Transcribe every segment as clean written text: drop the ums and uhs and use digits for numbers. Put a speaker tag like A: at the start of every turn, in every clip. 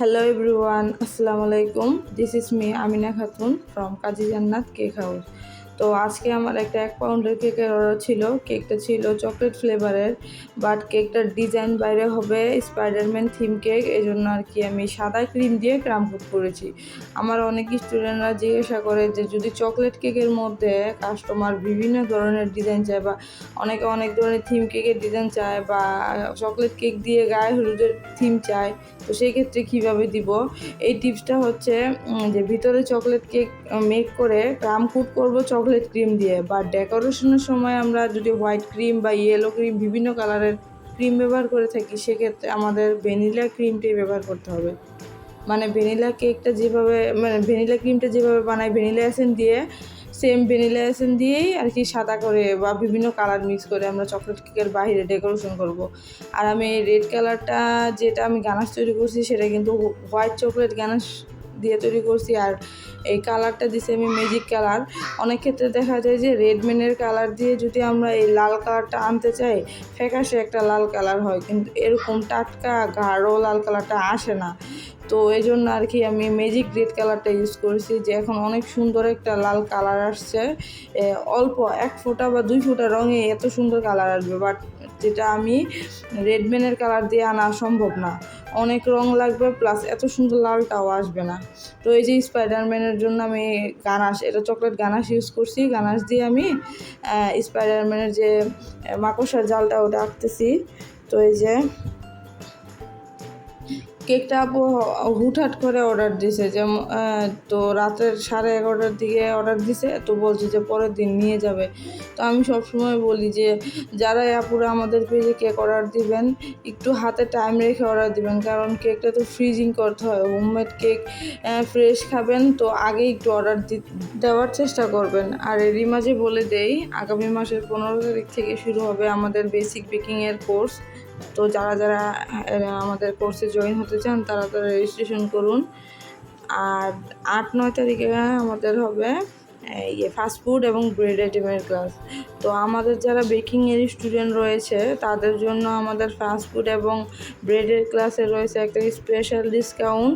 A: Hello everyone, Assalamu alaikum. This is me Amina Khatun from Kaji Jannat Cake House. তো আজকে আমার একটা 1 পাউন্ডের কেকের অর্ডার ছিল। কেকটা ছিল চকলেট ফ্লেভারের, বাট কেকটার ডিজাইন বাইরে হবে স্পাইডারম্যান থিম কেক। এই জন্য আর কি আমি সাদা ক্রিম দিয়ে ক্রাম কোট করেছি। আমার অনেক স্টুডেন্টরা জিজ্ঞাসা করে যে যদি চকলেট কেকের মধ্যে কাস্টমার বিভিন্ন ধরনের ডিজাইন চায় বা অনেকে অনেক ধরনের থিম কেকের ডিজাইন চায় বা চকলেট কেক দিয়ে গায়ে হলুদের থিম চায়, তো সেই ক্ষেত্রে কীভাবে দিব এই টিপসটা হচ্ছে যে ভিতরে চকলেট কেক মেক করে ক্রাম কোট করব চকলেট ক্রিম দিয়ে, বা ডেকোরেশনের সময় আমরা যদি হোয়াইট ক্রিম বা ইয়েলো ক্রিম বিভিন্ন কালারের ক্রিম ব্যবহার করে থাকি, সেক্ষেত্রে আমাদের ভ্যানিলা ক্রিমটাই ব্যবহার করতে হবে। মানে ভ্যানিলা কেকটা যেভাবে ভ্যানিলা ক্রিমটা যেভাবে বানাই ভ্যানিলা এসেন্স দিয়ে, সেম ভ্যানিলা এসেন্স দিয়েই আর কি সাদা করে বা বিভিন্ন কালার মিক্স করে আমরা চকলেট কেকের বাইরে ডেকোরেশন করব। আর আমি এই রেড কালারটা যেটা আমি গানাশ তৈরি করছি সেটা কিন্তু হোয়াইট চকলেট গানাশ দিয়ে তৈরি করছি। আর এই কালারটা দিছি আমি ম্যাজিক কালার। অনেক ক্ষেত্রে দেখা যায় যে রেডমেনের কালার দিয়ে যদি আমরা এই লাল কালারটা আনতে চাই, ফ্যাকাশে একটা লাল কালার হয়, কিন্তু এরকম টাটকা গাঢ় লাল কালারটা আসে না। তো এই জন্য আর কি আমি ম্যাজিক রেড কালারটা ইউজ করেছি, যে এখন অনেক সুন্দর একটা লাল কালার আসছে। অল্প 1 ফোঁটা বা 2 ফোঁটা রঙে এত সুন্দর কালার আসবে, বাট যেটা আমি রেডমেনের কালার দিয়ে আনা সম্ভব না। অনেক রং লাগবে, প্লাস এত সুন্দর লালটাও আসবে না। তো এই যে স্পাইডারম্যানের জন্য আমি গানাশ, এটা চকলেট গানাশ ইউজ করছি। গানাশ দিয়ে আমি স্পাইডারম্যানের যে মাকড়সার জালটা ওটা আঁকতেছি। তো এই যে কেকটা আপু হুটহাট করে অর্ডার দিছে, যেমন তো রাতের 11:30টার দিকে অর্ডার দিছে, তো বলছে যে পরের দিন নিয়ে যাবে। তো আমি সবসময় বলি যে যারা আপুরা আমাদের পেজে কেক অর্ডার দিবেন, একটু হাতে টাইম রেখে অর্ডার দিবেন, কারণ কেকটা তো ফ্রিজিং করতে হয়। হোমমেড কেক ফ্রেশ খাবেন, তো আগে একটু অর্ডার দেওয়ার চেষ্টা করবেন। আর এরই মাঝে বলে দেই, আগামী মাসের 15 তারিখ থেকে শুরু হবে আমাদের বেসিক বেকিংয়ের কোর্স। তো যারা যারা আমাদের কোর্সে জয়েন হতে চান তারা রেজিস্ট্রেশন করুন। আর 8-9 তারিখে আমাদের হবে ফাস্টফুড এবং ব্রেড আইটেমের ক্লাস। তো আমাদের যারা বেকিংয়ের স্টুডেন্ট রয়েছে তাদের জন্য আমাদের ফাস্টফুড এবং ব্রেডের ক্লাসে রয়েছে একটা স্পেশাল ডিসকাউন্ট।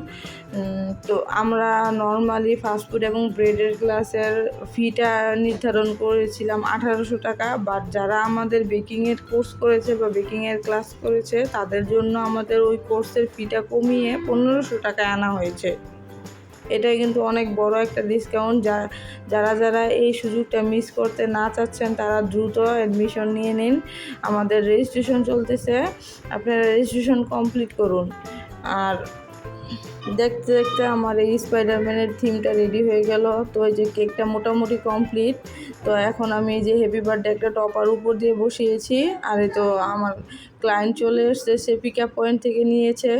A: তো আমরা নর্মালি ফাস্টফুড এবং ব্রেডের ক্লাসের ফিটা নির্ধারণ করেছিলাম 1800 টাকা, বাট যারা আমাদের বেকিংয়ের কোর্স করেছে বা বেকিংয়ের ক্লাস করেছে তাদের জন্য আমাদের ওই কোর্সের ফিটা কমিয়ে 1500 টাকায় আনা হয়েছে। এটাই কিন্তু অনেক বড় একটা ডিসকাউন্ট। যারা যারা এই সুযোগটা মিস করতে না চাচ্ছেন তারা দ্রুত অ্যাডমিশন নিয়ে নিন। আমাদের রেজিস্ট্রেশন চলতেছে, আপনারা রেজিস্ট্রেশন কমপ্লিট করুন। আর দেখতে দেখতে আমার এই স্পাইডারম্যানের থিমটা রেডি হয়ে গেল। তো এই যে কেকটা মোটামুটি কমপ্লিট। তো এখন আমি এই যে হ্যাপি বার্থডে একটা টপার উপর দিয়ে বসিয়েছি। আর এই তো আমার ক্লায়েন্ট চলে এসছে, সে পিক আপ পয়েন্ট থেকে নিয়েছে।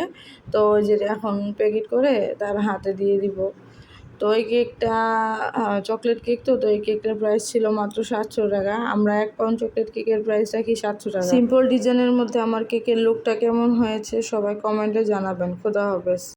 A: তো ওই যে এখন প্যাকেট করে তার হাতে দিয়ে দিব। তো এই কেকটা চকলেট কেক, তো এই কেকটার প্রাইস ছিল মাত্র 700 টাকা। আমরা 1 পাউন্ড চকলেট কেকের প্রাইস রাখি 700 টাকা। সিম্পল ডিজাইনের মধ্যে আমার কেকের লুকটা কেমন হয়েছে সবাই কমেন্টে জানাবেন। খোদা হাফেজ।